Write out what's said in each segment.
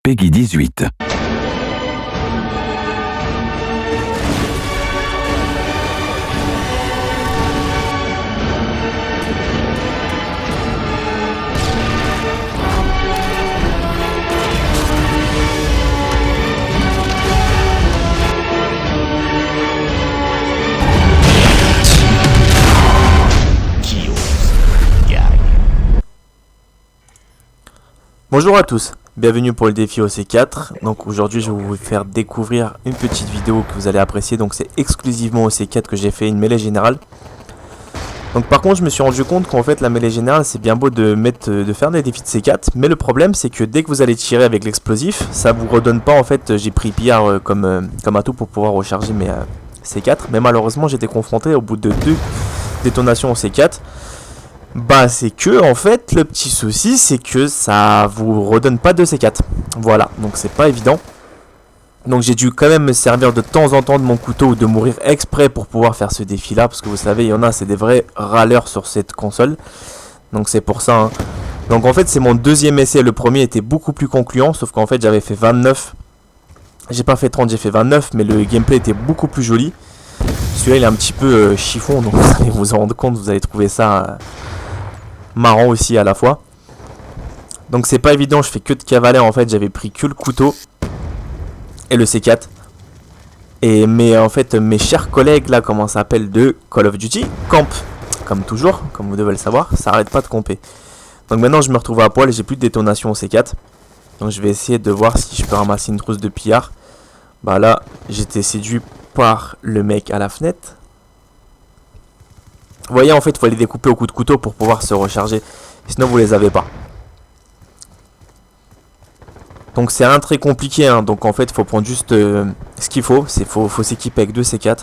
Peggy 18. Bonjour à tous, bienvenue pour le défi OC4. Donc aujourd'hui je vais vous faire découvrir une petite vidéo que vous allez apprécier. Donc c'est exclusivement OC4 que j'ai fait une mêlée générale. Donc par contre je me suis rendu compte qu'en fait la mêlée générale c'est bien beau de faire des défis de C4, mais le problème c'est que dès que vous allez tirer avec l'explosif, ça vous redonne pas. En fait j'ai pris PR comme atout pour pouvoir recharger mes C4, mais malheureusement j'étais confronté au bout de 2 détonations au C4. Bah c'est que en fait le petit souci c'est que ça vous redonne pas de C4. Voilà, donc c'est pas évident. Donc j'ai dû quand même me servir de temps en temps de mon couteau ou de mourir exprès pour pouvoir faire ce défi là. Parce que vous savez, il y en a, c'est des vrais râleurs sur cette console. Donc c'est pour ça hein. Donc en fait c'est mon deuxième essai. Le premier était beaucoup plus concluant, sauf qu'en fait j'avais fait 29. J'ai pas fait 30, j'ai fait 29. Mais le gameplay était beaucoup plus joli. Celui-là il est un petit peu chiffon. Donc vous allez vous en rendre compte, vous allez trouver ça marrant aussi à la fois. Donc c'est pas évident, je fais que de cavaler en fait, j'avais pris que le couteau et le C4. Mais en fait mes chers collègues là, comment ça s'appelle, de Call of Duty, campent. Comme toujours, comme vous devez le savoir, ça arrête pas de camper. Donc maintenant je me retrouve à poil et j'ai plus de détonation au C4. Donc je vais essayer de voir si je peux ramasser une trousse de pillard. Bah là j'étais séduit par le mec à la fenêtre. Vous voyez, en fait, il faut les découper au coup de couteau pour pouvoir se recharger. Sinon, vous les avez pas. Donc, c'est rien de très compliqué. Hein. Donc, en fait, il faut prendre juste ce qu'il faut. Faut s'équiper avec 2 C4.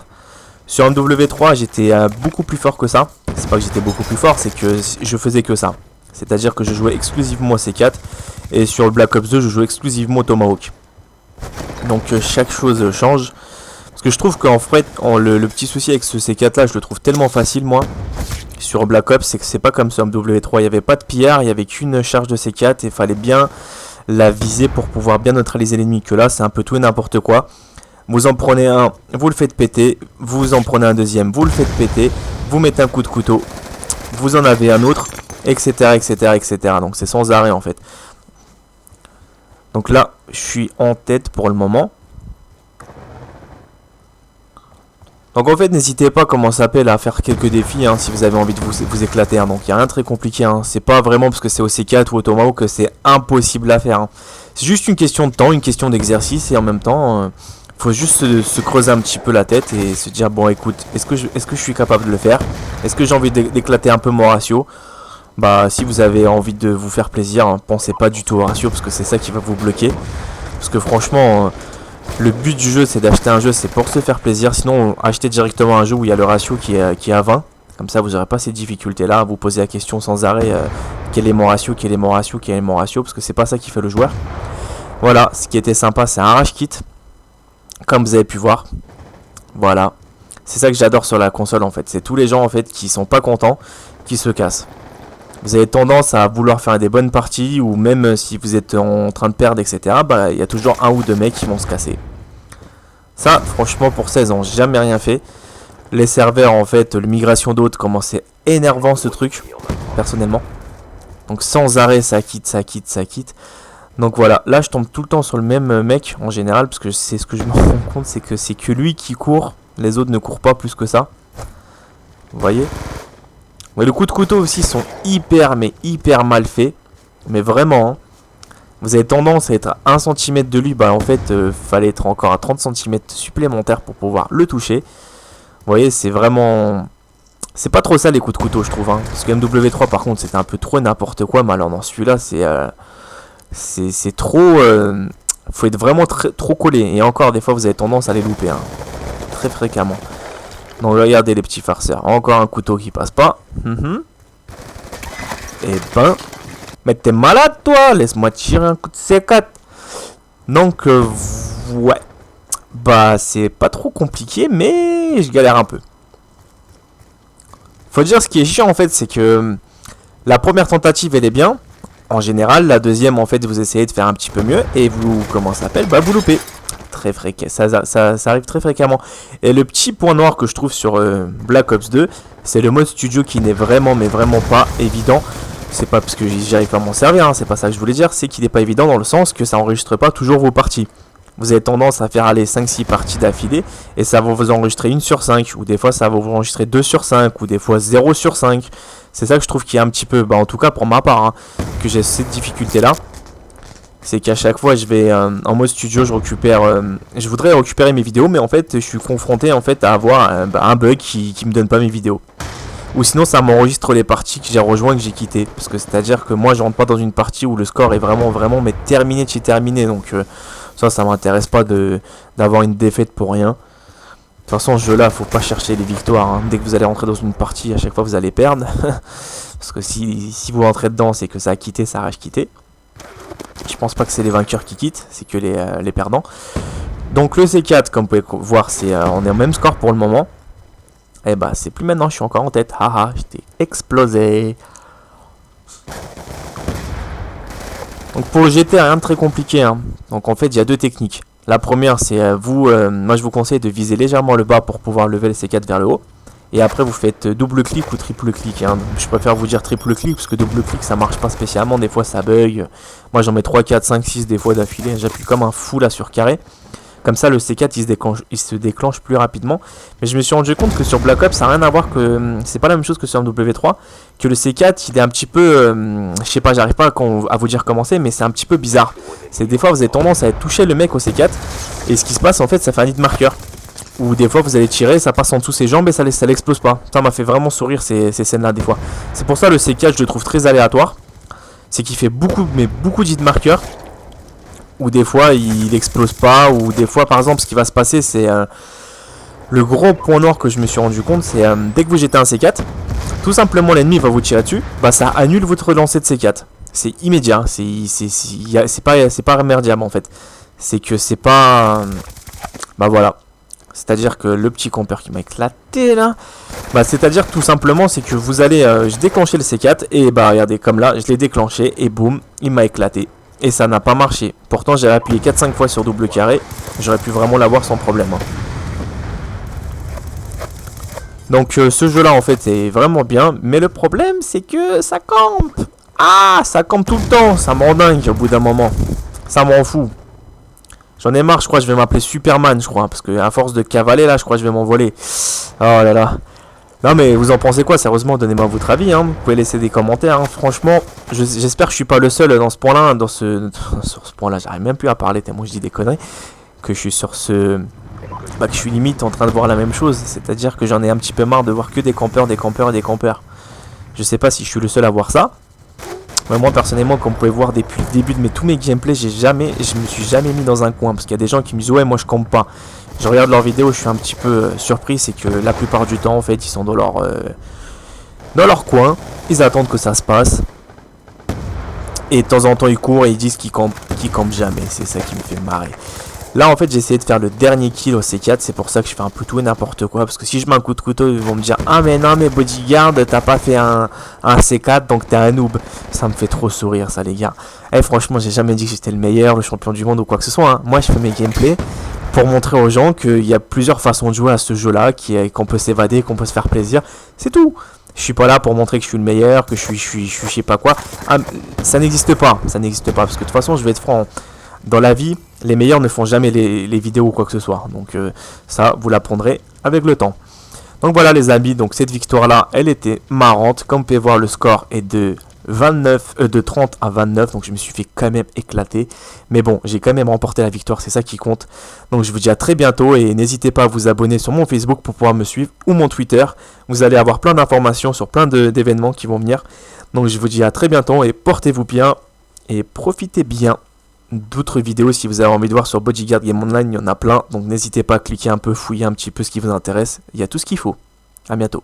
Sur MW3, j'étais beaucoup plus fort que ça. C'est pas que j'étais beaucoup plus fort, c'est que je faisais que ça. C'est-à-dire que je jouais exclusivement au C4. Et sur le Black Ops 2, je jouais exclusivement au Tomahawk. Donc, chaque chose change. Parce que je trouve qu'en fait, le petit souci avec ce C4 là, je le trouve tellement facile moi, sur Black Ops, c'est que c'est pas comme sur MW3, il n'y avait pas de PR, il n'y avait qu'une charge de C4 et il fallait bien la viser pour pouvoir bien neutraliser l'ennemi. Que là, c'est un peu tout et n'importe quoi. Vous en prenez un, vous le faites péter, vous en prenez un deuxième, vous le faites péter, vous mettez un coup de couteau, vous en avez un autre, etc. etc. etc. Donc c'est sans arrêt en fait. Donc là, je suis en tête pour le moment. Donc en fait n'hésitez pas, comment ça s'appelle, à faire quelques défis hein, si vous avez envie de vous éclater hein. Donc il n'y a rien de très compliqué hein. C'est pas vraiment parce que c'est au C4 ou au Tomahawk que c'est impossible à faire hein. C'est juste une question de temps, une question d'exercice. Et en même temps faut juste se creuser un petit peu la tête et se dire bon écoute, est-ce que je suis capable de le faire? Est-ce que j'ai envie d'éclater un peu mon ratio? Bah si vous avez envie de vous faire plaisir hein, pensez pas du tout au ratio, parce que c'est ça qui va vous bloquer. Parce que franchement le but du jeu c'est d'acheter un jeu, c'est pour se faire plaisir. Sinon achetez directement un jeu où il y a le ratio qui est à 20. Comme ça vous n'aurez pas ces difficultés là à vous poser la question sans arrêt quel est mon ratio, quel est mon ratio, quel est mon ratio. Parce que c'est pas ça qui fait le joueur. Voilà, ce qui était sympa c'est un rage kit, comme vous avez pu voir. Voilà, c'est ça que j'adore sur la console en fait. C'est tous les gens en fait qui sont pas contents, qui se cassent. Vous avez tendance à vouloir faire des bonnes parties, ou même si vous êtes en train de perdre, etc. Bah, il y a toujours un ou deux mecs qui vont se casser. Ça, franchement, pour 16 ans, j'ai jamais rien fait. Les serveurs, en fait, le migration d'hôtes, comment c'est énervant ce truc, personnellement. Donc sans arrêt, ça quitte, ça quitte, ça quitte. Donc voilà, là je tombe tout le temps sur le même mec en général, parce que c'est ce que je me rends compte, c'est que lui qui court, les autres ne courent pas plus que ça. Vous voyez ? Ouais, le coup de couteau aussi sont hyper mal faits. Mais vraiment hein. Vous avez tendance à être à 1 cm de lui. Bah en fait fallait être encore à 30 cm supplémentaires pour pouvoir le toucher. Vous voyez, c'est vraiment... C'est pas trop ça les coups de couteau je trouve hein. Parce que MW3 par contre c'était un peu trop n'importe quoi. Mais alors dans celui-là c'est trop... faut être vraiment trop collé. Et encore des fois vous avez tendance à les louper hein. Très fréquemment. Donc regardez les petits farceurs. Encore un couteau qui passe pas. Et ben... Mais t'es malade toi. Laisse-moi tirer un coup de C4. Donc ouais. Bah c'est pas trop compliqué, mais je galère un peu. Faut dire ce qui est chiant en fait, c'est que la première tentative elle est bien. En général, la deuxième, en fait, vous essayez de faire un petit peu mieux et vous, comment ça s'appelle, bah vous loupez. Très fréquent, ça arrive très fréquemment. Et le petit point noir que je trouve sur Black Ops 2, c'est le mode studio qui n'est vraiment, mais vraiment pas évident. C'est pas parce que j'arrive pas à m'en servir, hein, c'est pas ça que je voulais dire, c'est qu'il n'est pas évident dans le sens que ça enregistre pas toujours vos parties. Vous avez tendance à faire aller 5-6 parties d'affilée et ça va vous enregistrer 1 sur 5, ou des fois ça va vous enregistrer 2 sur 5, ou des fois 0 sur 5. C'est ça que je trouve qui est un petit peu, bah en tout cas pour ma part, hein, que j'ai cette difficulté là. C'est qu'à chaque fois je vais en mode studio, je voudrais récupérer mes vidéos, mais en fait je suis confronté en fait à avoir un bug qui me donne pas mes vidéos. Ou sinon ça m'enregistre les parties que j'ai rejoint et que j'ai quitté. Parce que c'est à dire que moi je rentre pas dans une partie où le score est vraiment mais terminé de chez terminé. Donc ça m'intéresse pas d'avoir une défaite pour rien. De toute façon ce jeu là faut pas chercher les victoires, hein. Dès que vous allez rentrer dans une partie à chaque fois vous allez perdre. Parce que si vous rentrez dedans c'est que ça a quitté, ça reste quitté. Je pense pas que c'est les vainqueurs qui quittent, c'est que les perdants. Donc le C4 comme vous pouvez voir on est au même score pour le moment. Et bah c'est plus maintenant, je suis encore en tête. Haha, j'étais explosé. Donc pour le GT, rien de très compliqué, hein. Donc en fait il y a deux techniques. La première c'est moi je vous conseille de viser légèrement le bas pour pouvoir lever le C4 vers le haut. Et après vous faites double clic ou triple clic, hein. Je préfère vous dire triple clic parce que double clic ça marche pas spécialement, des fois ça bug. Moi j'en mets 3, 4, 5, 6 des fois d'affilée, j'appuie comme un fou là sur carré. Comme ça le C4 il se déclenche plus rapidement. Mais je me suis rendu compte que sur Black Ops ça n'a rien à voir, que c'est pas la même chose que sur MW3. Que le C4 il est un petit peu, je sais pas, j'arrive pas à vous dire comment c'est, mais c'est un petit peu bizarre. C'est des fois vous avez tendance à toucher le mec au C4 et ce qui se passe en fait ça fait un hit marqueur. Ou des fois vous allez tirer, ça passe en dessous ses jambes et ça l'explose pas. Ça m'a fait vraiment sourire ces scènes là des fois. C'est pour ça le C4 je le trouve très aléatoire. C'est qu'il fait beaucoup d'hit marqueurs. Ou des fois il explose pas, ou des fois par exemple ce qui va se passer c'est le gros point noir que je me suis rendu compte, c'est dès que vous jetez un C4, tout simplement l'ennemi va vous tirer dessus, bah ça annule votre lancer de C4. C'est immédiat, c'est pas remédiable en fait. C'est que c'est pas bah voilà. C'est-à-dire que le petit compère qui m'a éclaté là, bah c'est-à-dire que tout simplement c'est que vous allez je déclencher le C4 et bah regardez comme là, je l'ai déclenché et boum, il m'a éclaté. Et ça n'a pas marché. Pourtant j'avais appuyé 4-5 fois sur double carré. J'aurais pu vraiment l'avoir sans problème, hein. Donc ce jeu là en fait est vraiment bien. Mais le problème c'est que ça campe. Ah, ça campe tout le temps. Ça me rend dingue au bout d'un moment. Ça me rend fou. J'en ai marre, je crois que je vais m'appeler Superman, je crois. Parce que à force de cavaler là, je crois que je vais m'envoler. Oh là là. Non mais vous en pensez quoi? Sérieusement, donnez-moi votre avis, hein. Vous pouvez laisser des commentaires, hein. Franchement, j'espère que je suis pas le seul dans ce point-là, sur ce point-là. J'arrive même plus à parler tellement je dis des conneries. Que je suis sur ce... Bah que je suis limite en train de voir la même chose. C'est-à-dire que j'en ai un petit peu marre de voir que des campeurs, des campeurs et des campeurs. Je sais pas si je suis le seul à voir ça. Mais moi personnellement, comme vous pouvez voir depuis le début de tous mes gameplays, je me suis jamais mis dans un coin. Parce qu'il y a des gens qui me disent ouais moi je campe pas. Je regarde leurs vidéos, je suis un petit peu surpris, c'est que la plupart du temps en fait ils sont dans leur coin, ils attendent que ça se passe. Et de temps en temps ils courent et ils disent qu'ils campent jamais, c'est ça qui me fait marrer. Là en fait j'ai essayé de faire le dernier kill au C4, c'est pour ça que je fais un peu tout et n'importe quoi. Parce que si je mets un coup de couteau ils vont me dire ah mais non mais bodyguard t'as pas fait un C4 donc t'es un noob. Ça me fait trop sourire ça les gars. Eh franchement j'ai jamais dit que j'étais le meilleur, le champion du monde ou quoi que ce soit, hein. Moi je fais mes gameplays pour montrer aux gens qu'il y a plusieurs façons de jouer à ce jeu là, qu'on peut s'évader, qu'on peut se faire plaisir, c'est tout. Je suis pas là pour montrer que je suis le meilleur, que je suis je sais pas quoi. Ah, ça n'existe pas, parce que de toute façon je vais être franc. Dans la vie, les meilleurs ne font jamais les vidéos ou quoi que ce soit. Donc ça, vous l'apprendrez avec le temps. Donc voilà les amis, donc cette victoire-là, elle était marrante. Comme vous pouvez voir, le score est de 30 à 29. Donc je me suis fait quand même éclater. Mais bon, j'ai quand même remporté la victoire, c'est ça qui compte. Donc je vous dis à très bientôt et n'hésitez pas à vous abonner sur mon Facebook pour pouvoir me suivre ou mon Twitter. Vous allez avoir plein d'informations sur plein d'événements qui vont venir. Donc je vous dis à très bientôt et portez-vous bien et profitez bien d'autres vidéos si vous avez envie de voir sur Bodyguard Game Online, il y en a plein, donc n'hésitez pas à cliquer un peu, fouiller un petit peu ce qui vous intéresse, il y a tout ce qu'il faut. À bientôt.